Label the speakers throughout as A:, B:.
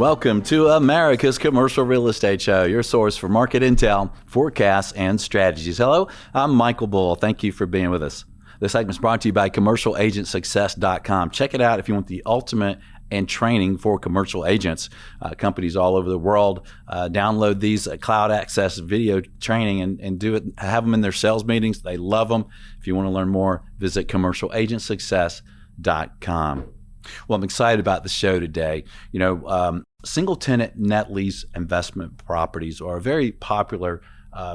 A: Welcome to America's Commercial Real Estate Show, your source for market intel, forecasts, and strategies. Hello, I'm Michael Bull. Thank you for being with us. This segment is brought to you by CommercialAgentSuccess.com. Check it out if you want the ultimate and training for commercial agents. Companies all over the world download these cloud access video training and do it. Have them in their sales meetings. They love them. If you want to learn more, visit CommercialAgentSuccess.com. Well, I'm excited about the show today. Single tenant net lease investment properties are a very popular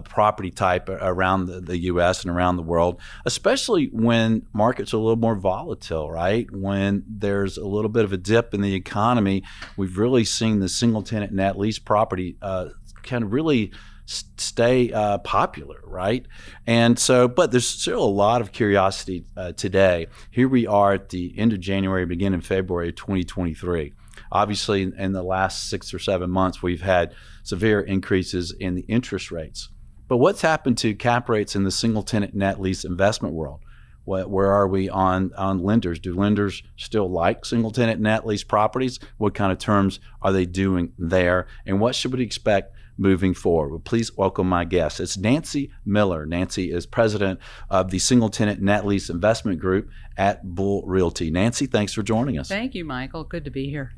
A: property type around the U.S. and around the world, especially when markets are a little more volatile, right? When there's a little bit of a dip in the economy, we've really seen the single tenant net lease property kind of really stay popular, right? And so, but there's still a lot of curiosity today. Here we are at the end of January, beginning of February of 2023. Obviously, in the last 6 or 7 months, we've had severe increases in the interest rates. But what's happened to cap rates in the single tenant net lease investment world? Where are we on lenders? Do lenders still like single tenant net lease properties? What kind of terms are they doing there? And what should we expect moving forward? Well, please welcome my guest. It's Nancy Miller. Nancy is president of the Single Tenant Net Lease Investment Group at Bull Realty. Nancy, thanks for joining us.
B: Thank you, Michael. Good to be here.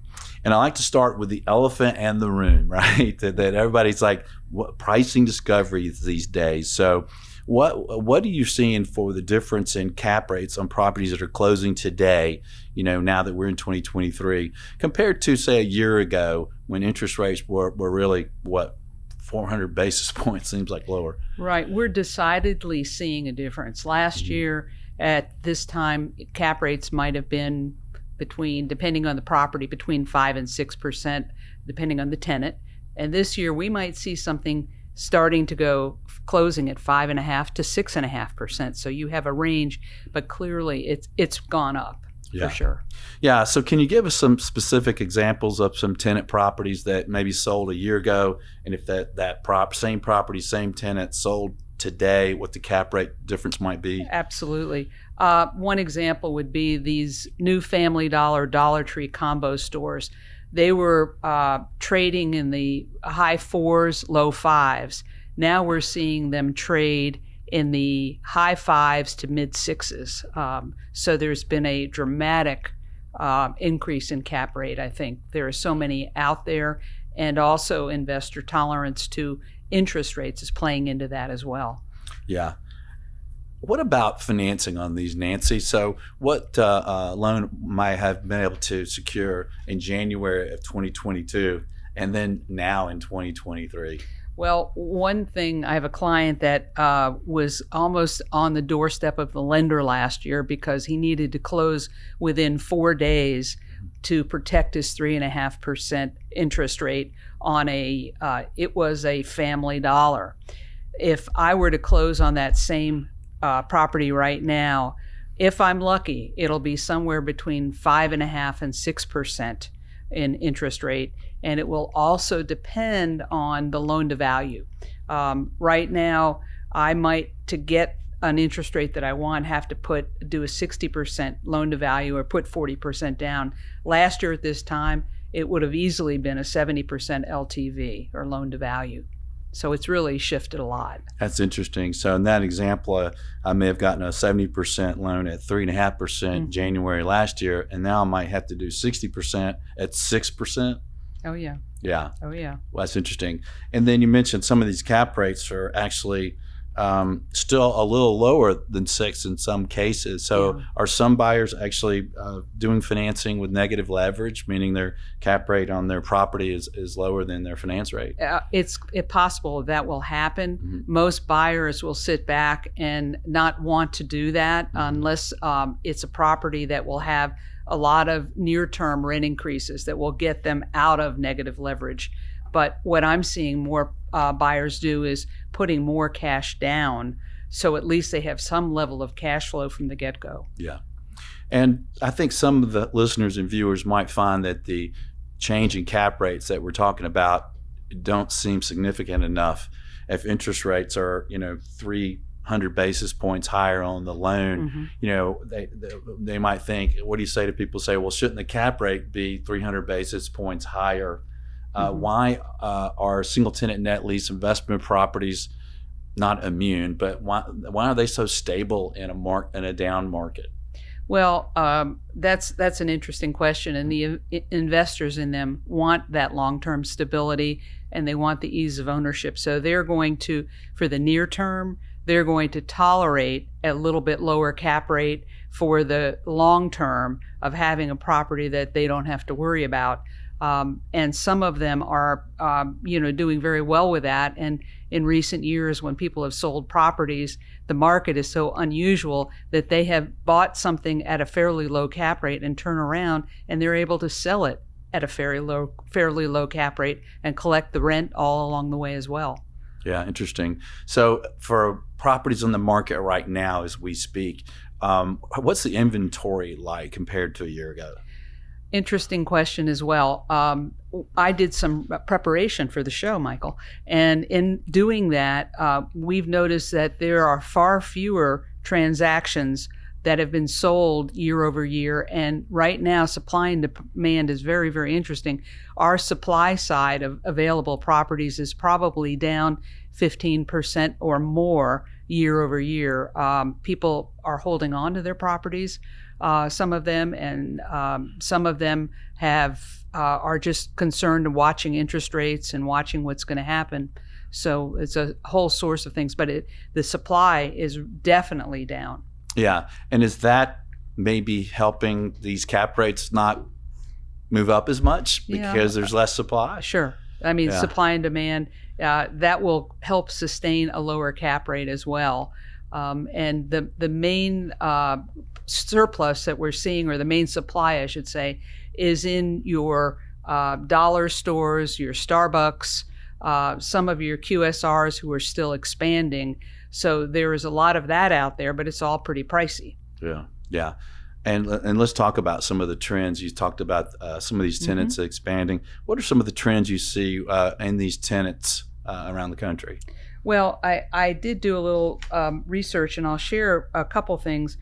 A: And I like to start with the elephant in the room, right? that everybody's like, what pricing discoveries these days. So what are you seeing for the difference in cap rates on properties that are closing today, now that we're in 2023, compared to, say, a year ago when interest rates were really, 400 basis points, seems like lower.
B: Right. We're decidedly seeing a difference. Last year at this time, cap rates might have been depending on the property, between 5 and 6%, depending on the tenant. And this year we might see something starting to go closing at 5.5% to 6.5%. So you have a range, but clearly it's gone up.
A: Yeah.
B: For sure.
A: Yeah. So can you give us some specific examples of some tenant properties that maybe sold a year ago, and if that same property, same tenant sold today, what the cap rate difference might be?
B: Absolutely. One example would be these new Family Dollar, Dollar Tree combo stores. They were trading in the high 4s, low 5s. Now we're seeing them trade in the high 5s to mid 6s. So there's been a dramatic increase in cap rate, I think. There are so many out there, and also investor tolerance to interest rates is playing into that as well.
A: Yeah. What about financing on these, Nancy? So what loan might have been able to secure in January of 2022 and then now in 2023?
B: Well, one thing, I have a client that was almost on the doorstep of the lender last year because he needed to close within 4 days to protect his 3.5% interest rate on it was a Family Dollar. If I were to close on that same property right now, if I'm lucky, it'll be somewhere between 5.5% and 6% in interest rate, and it will also depend on the loan to value. Right now, I might, to get an interest rate that I want, have to do a 60% loan to value or put 40% down. Last year at this time, it would have easily been a 70% LTV or loan to value. So it's really shifted a lot.
A: That's interesting. So in that example, I may have gotten a 70% loan at 3.5% January last year, and now I might have to do 60% at 6%.
B: Oh, yeah.
A: Yeah.
B: Oh, yeah.
A: Well, that's interesting. And then you mentioned some of these cap rates are actually still a little lower than 6 in some cases. So are some buyers actually doing financing with negative leverage, meaning their cap rate on their property is lower than their finance rate?
B: It's possible that will happen. Most buyers will sit back and not want to do that unless it's a property that will have a lot of near-term rent increases that will get them out of negative leverage. But what I'm seeing more buyers do is putting more cash down, so at least they have some level of cash flow from the get-go.
A: Yeah. And I think some of the listeners and viewers might find that the change in cap rates that we're talking about don't seem significant enough. If interest rates are, 300 basis points higher on the loan, they might think, what do you say to people say, well, shouldn't the cap rate be 300 basis points higher Why are single tenant net lease investment properties not immune, but why are they so stable in a down market?
B: Well, that's an interesting question, and the investors in them want that long-term stability, and they want the ease of ownership. So they're going to, for the near term, they're going to tolerate a little bit lower cap rate for the long term of having a property that they don't have to worry about. And some of them are, doing very well with that. And in recent years, when people have sold properties, the market is so unusual that they have bought something at a fairly low cap rate and turn around and they're able to sell it at a fairly low cap rate and collect the rent all along the way as well.
A: Yeah, interesting. So for properties on the market right now as we speak, what's the inventory like compared to a year ago?
B: Interesting question as well. I did some preparation for the show, Michael, and in doing that, we've noticed that there are far fewer transactions that have been sold year over year. And right now, supply and demand is very, very interesting. Our supply side of available properties is probably down 15% or more year over year. People are holding on to their properties, some of them, and some of them are just concerned and watching interest rates and watching what's going to happen. So it's a whole source of things, but the supply is definitely down.
A: Yeah, and is that maybe helping these cap rates not move up as much because there's less supply?
B: Sure. I mean, supply and demand, that will help sustain a lower cap rate as well. And the main surplus that we're seeing, or the main supply, I should say, is in your dollar stores, your Starbucks, some of your QSRs who are still expanding. So there is a lot of that out there, but it's all pretty pricey.
A: Yeah. And let's talk about some of the trends. You talked about some of these tenants expanding. What are some of the trends you see in these tenants around the country?
B: Well, I did do a little research, and I'll share a couple things.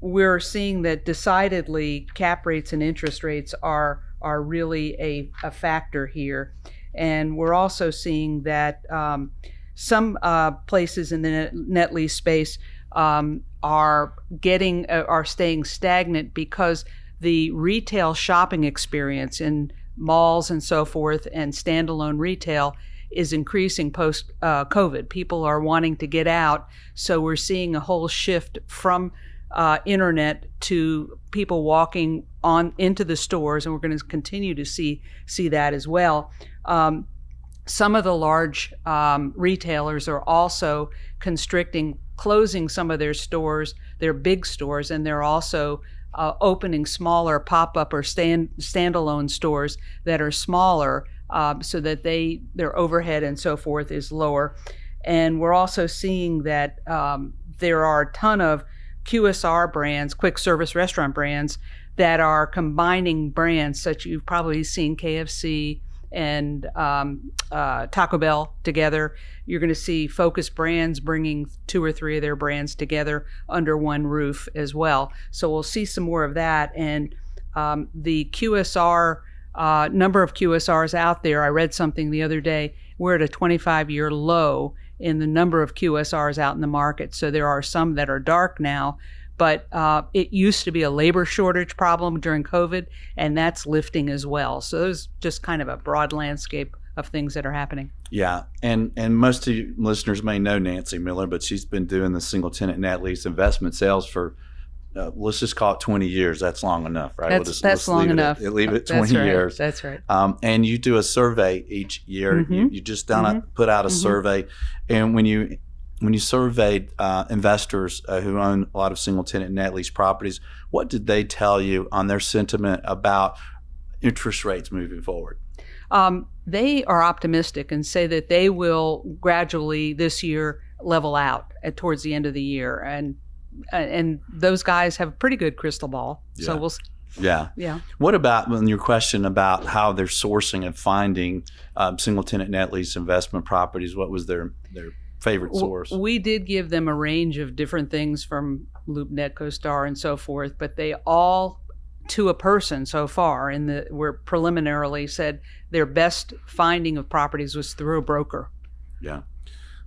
B: We're seeing that decidedly cap rates and interest rates are really a factor here. And we're also seeing that some places in the net lease space are staying stagnant because the retail shopping experience in malls and so forth and standalone retail is increasing post COVID. People are wanting to get out, so we're seeing a whole shift from internet to people walking on into the stores, and we're going to continue to see that as well. Some of the large retailers are also closing some of their stores, their big stores, and they're also opening smaller pop-up or standalone stores that are smaller, so that their overhead and so forth is lower. And we're also seeing that there are a ton of QSR brands, quick service restaurant brands, that are combining brands, such you've probably seen KFC and Taco Bell together. You're going to see Focus Brands bringing 2 or 3 of their brands together under one roof as well. So we'll see some more of that. And the QSR number of QSRs out there, I read something the other day, we're at a 25-year low in the number of QSRs out in the market. So there are some that are dark now, but it used to be a labor shortage problem during COVID, and that's lifting as well. So there's just kind of a broad landscape of things that are happening.
A: Yeah, and most of you listeners may know Nancy Miller, but she's been doing the single tenant net lease investment sales for, let's just call it 20 years. That's long enough, right?
B: That's long enough.
A: Leave it 20 years.
B: That's right.
A: And you do a survey each year. You just put out a survey, and when you surveyed investors who own a lot of single tenant net lease properties, what did they tell you on their sentiment about interest rates moving forward?
B: They are optimistic and say that they will gradually this year level out towards the end of the year, and those guys have a pretty good crystal ball.
A: Yeah.
B: So we'll.
A: Yeah. What about on your question about how they're sourcing and finding single tenant net lease investment properties? What was their favorite source?
B: We did give them a range of different things from LoopNet, CoStar, and so forth, but they all to a person so far where preliminarily said their best finding of properties was through a broker.
A: Yeah.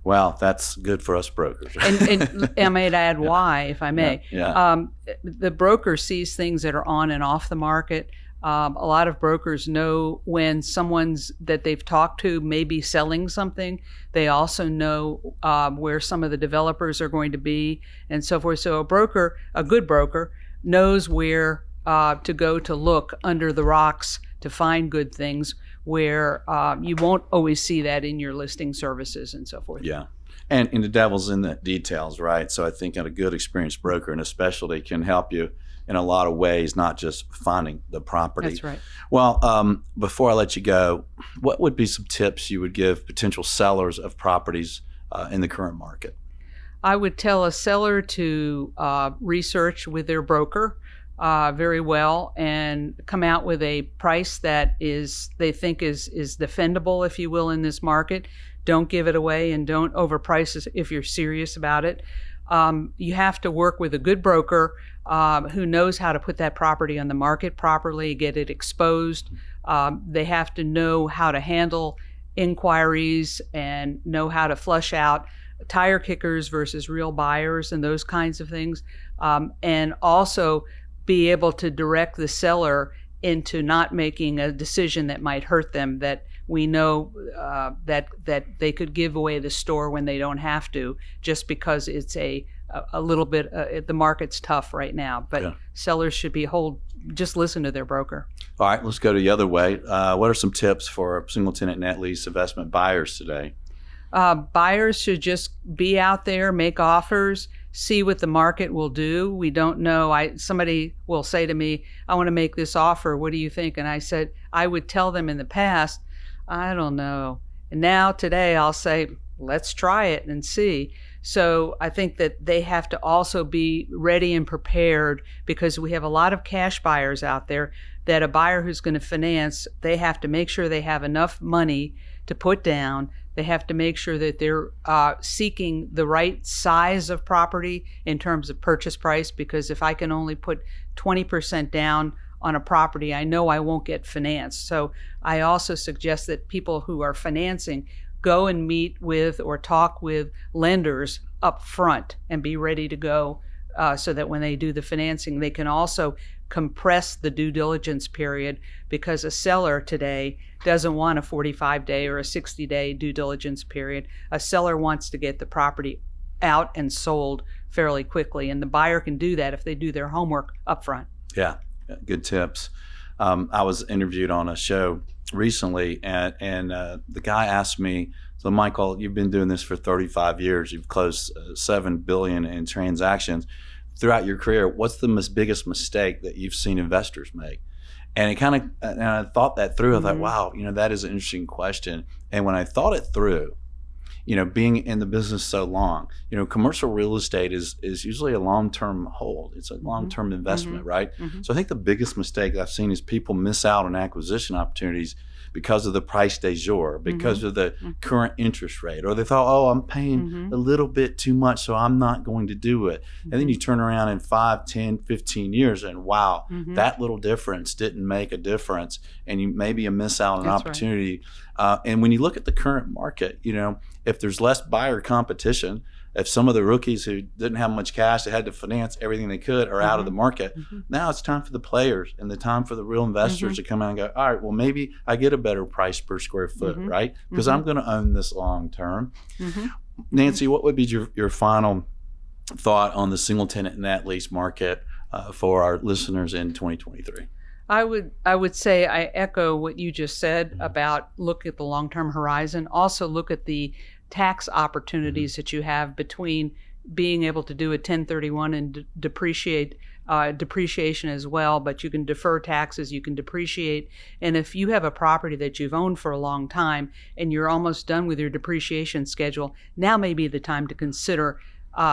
A: Well, that's good for us brokers.
B: And I may add why, if I may.
A: Yeah.
B: The broker sees things that are on and off the market. A lot of brokers know when someone's that they've talked to may be selling something. They also know where some of the developers are going to be and so forth. So a good broker, knows where to go to look under the rocks to find good things where you won't always see that in your listing services and so forth.
A: Yeah. And the devil's in the details, right? So I think a good experienced broker and a specialty can help you in a lot of ways, not just finding the property.
B: That's right.
A: Well, before I let you go, what would be some tips you would give potential sellers of properties in the current market?
B: I would tell a seller to research with their broker very well and come out with a price that they think is defendable, if you will, in this market. Don't give it away and don't overprice it if you're serious about it. You have to work with a good broker who knows how to put that property on the market properly, get it exposed. They have to know how to handle inquiries and know how to flush out tire kickers versus real buyers and those kinds of things. And also be able to direct the seller into not making a decision that might hurt them, that we know that they could give away the store when they don't have to, just because it's a little bit, the market's tough right now. But sellers should just listen to their broker.
A: All right, let's go to the other way. What are some tips for single tenant net lease investment buyers today?
B: Buyers should just be out there, make offers, see what the market will do. We don't know. Somebody will say to me, I want to make this offer. What do you think? And I said, I would tell them in the past, I don't know. And now today I'll say, let's try it and see. So I think that they have to also be ready and prepared, because we have a lot of cash buyers out there that a buyer who's going to finance, they have to make sure they have enough money to put down. They have to make sure that they're seeking the right size of property in terms of purchase price, because if I can only put 20% down on a property, I know I won't get financed. So I also suggest that people who are financing go and meet with or talk with lenders up front and be ready to go, so that when they do the financing, they can also compress the due diligence period, because a seller today doesn't want a 45-day or a 60-day due diligence period. A seller wants to get the property out and sold fairly quickly, and the buyer can do that if they do their homework up front.
A: Yeah, good tips. I was interviewed on a show recently, and the guy asked me, so Michael, you've been doing this for 35 years. You've closed $7 billion in transactions. Throughout your career, what's the biggest mistake that you've seen investors make? And and I thought that through. I thought, wow, that is an interesting question. And when I thought it through, being in the business so long, commercial real estate is usually a long-term hold. It's a long-term investment, right? So I think the biggest mistake I've seen is people miss out on acquisition opportunities because of the price du jour, because of the current interest rate, or they thought, oh, I'm paying a little bit too much, so I'm not going to do it. And then you turn around in 5, 10, 15 years and wow, that little difference didn't make a difference, and you miss out on an opportunity. Right. And when you look at the current market, if there's less buyer competition, if some of the rookies who didn't have much cash, they had to finance everything they could, are out of the market, now it's time for the players and the time for the real investors to come out and go, all right, well, maybe I get a better price per square foot, right? Because I'm going to own this long term. Nancy, what would be your final thought on the single tenant net lease market for our listeners in 2023?
B: I would say I echo what you just said about look at the long-term horizon. Also look at the tax opportunities that you have between being able to do a 1031 and depreciation as well, but you can defer taxes, you can depreciate. And if you have a property that you've owned for a long time and you're almost done with your depreciation schedule, now may be the time to consider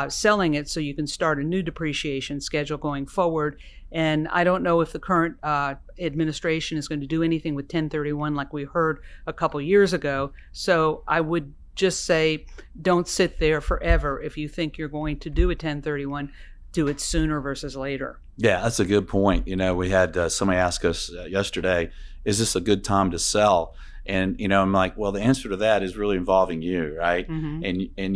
B: selling it so you can start a new depreciation schedule going forward. And I don't know if the current administration is going to do anything with 1031 like we heard a couple years ago. So I would just say don't sit there forever if you think you're going to do a 1031. do it sooner versus later.
A: Yeah, that's a good point. We had somebody ask us yesterday, is this a good time to sell? And, I'm like, well, the answer to that is really involving you, right?
B: Mm-hmm.
A: And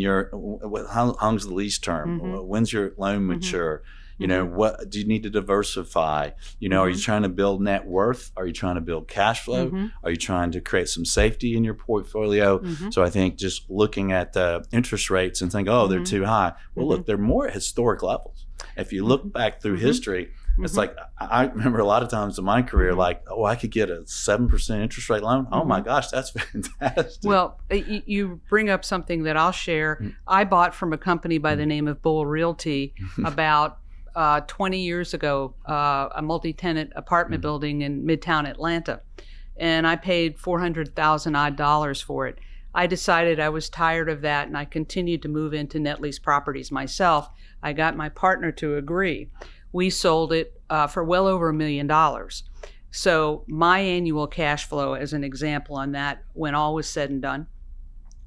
A: how long's the lease term?
B: Mm-hmm.
A: When's your loan mature? What do you need to diversify? Are you trying to build net worth? Are you trying to build cash flow? Are you trying to create some safety in your portfolio? So I think just looking at the interest rates and think, oh, they're too high. Well, look, they're more at historic levels. If you look back through history, it's like, I remember a lot of times in my career, like, oh, I could get a 7% interest rate loan. Oh my gosh, that's fantastic.
B: Well, you bring up something that I'll share. I bought from a company by the name of Bull Realty about 20 years ago, a multi-tenant apartment building in Midtown Atlanta. And I paid $400,000 odd for it. I decided I was tired of that, and I continued to move into net lease properties myself. I got my partner to agree. We sold it for well over $1 million. So my annual cash flow, as an example on that, when all was said and done,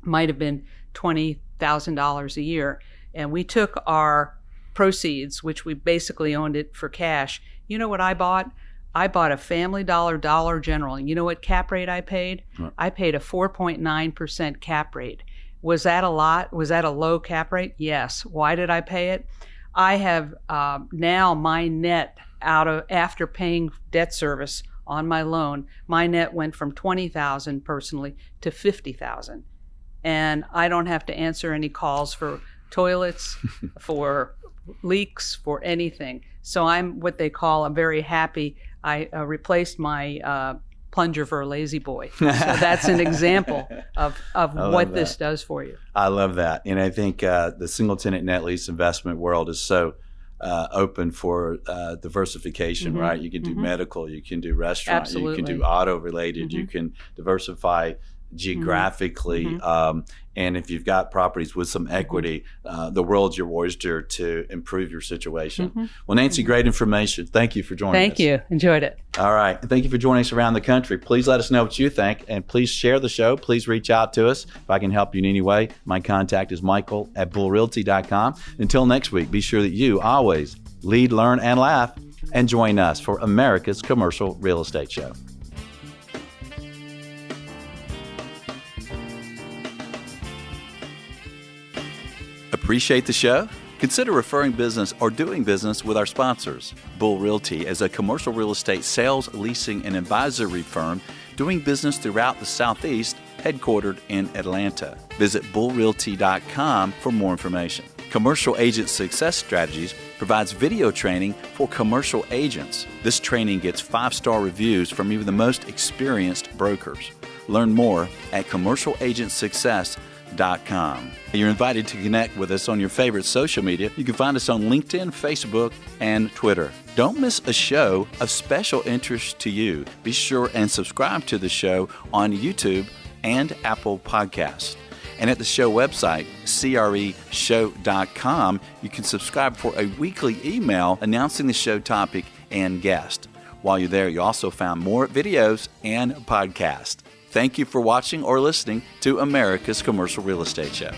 B: might have been $20,000 a year. And we took our proceeds, which we basically owned it for cash. You know what I bought? I bought a Family Dollar General. And you know what cap rate I paid?
A: What?
B: I paid a 4.9% cap rate. Was that a lot? Was that a low cap rate? Yes. Why did I pay it? I have now my net after paying debt service on my loan, my net went from $20,000 personally to $50,000. And I don't have to answer any calls for toilets, for leaks, for anything. So I'm I'm very happy. I replaced my plunger for a lazy boy. So that's an example of what this does for you.
A: I love that. And I think the single tenant net lease investment world is so open for diversification, right? You can do medical, you can do restaurant,
B: Absolutely.
A: You can do auto related, you can diversify geographically. And if you've got properties with some equity, the world's your oyster to improve your situation. Well, Nancy, great information. Thank you for joining us.
B: Thank you. Enjoyed it.
A: All right. And thank you for joining us around the country. Please let us know what you think, and please share the show. Please reach out to us if I can help you in any way. My contact is michael@bullrealty.com. Until next week, be sure that you always lead, learn, and laugh, and join us for America's Commercial Real Estate Show. Appreciate the show? Consider referring business or doing business with our sponsors. Bull Realty is a commercial real estate sales, leasing, and advisory firm doing business throughout the Southeast, headquartered in Atlanta. Visit bullrealty.com for more information. Commercial Agent Success Strategies provides video training for commercial agents. This training gets 5-star reviews from even the most experienced brokers. Learn more at commercialagentsuccess.com. You're invited to connect with us on your favorite social media. You can find us on LinkedIn, Facebook, and Twitter. Don't miss a show of special interest to you. Be sure and subscribe to the show on YouTube and Apple Podcasts. And at the show website, creshow.com, you can subscribe for a weekly email announcing the show topic and guest. While you're there, you also find more videos and podcasts. Thank you for watching or listening to America's Commercial Real Estate Show.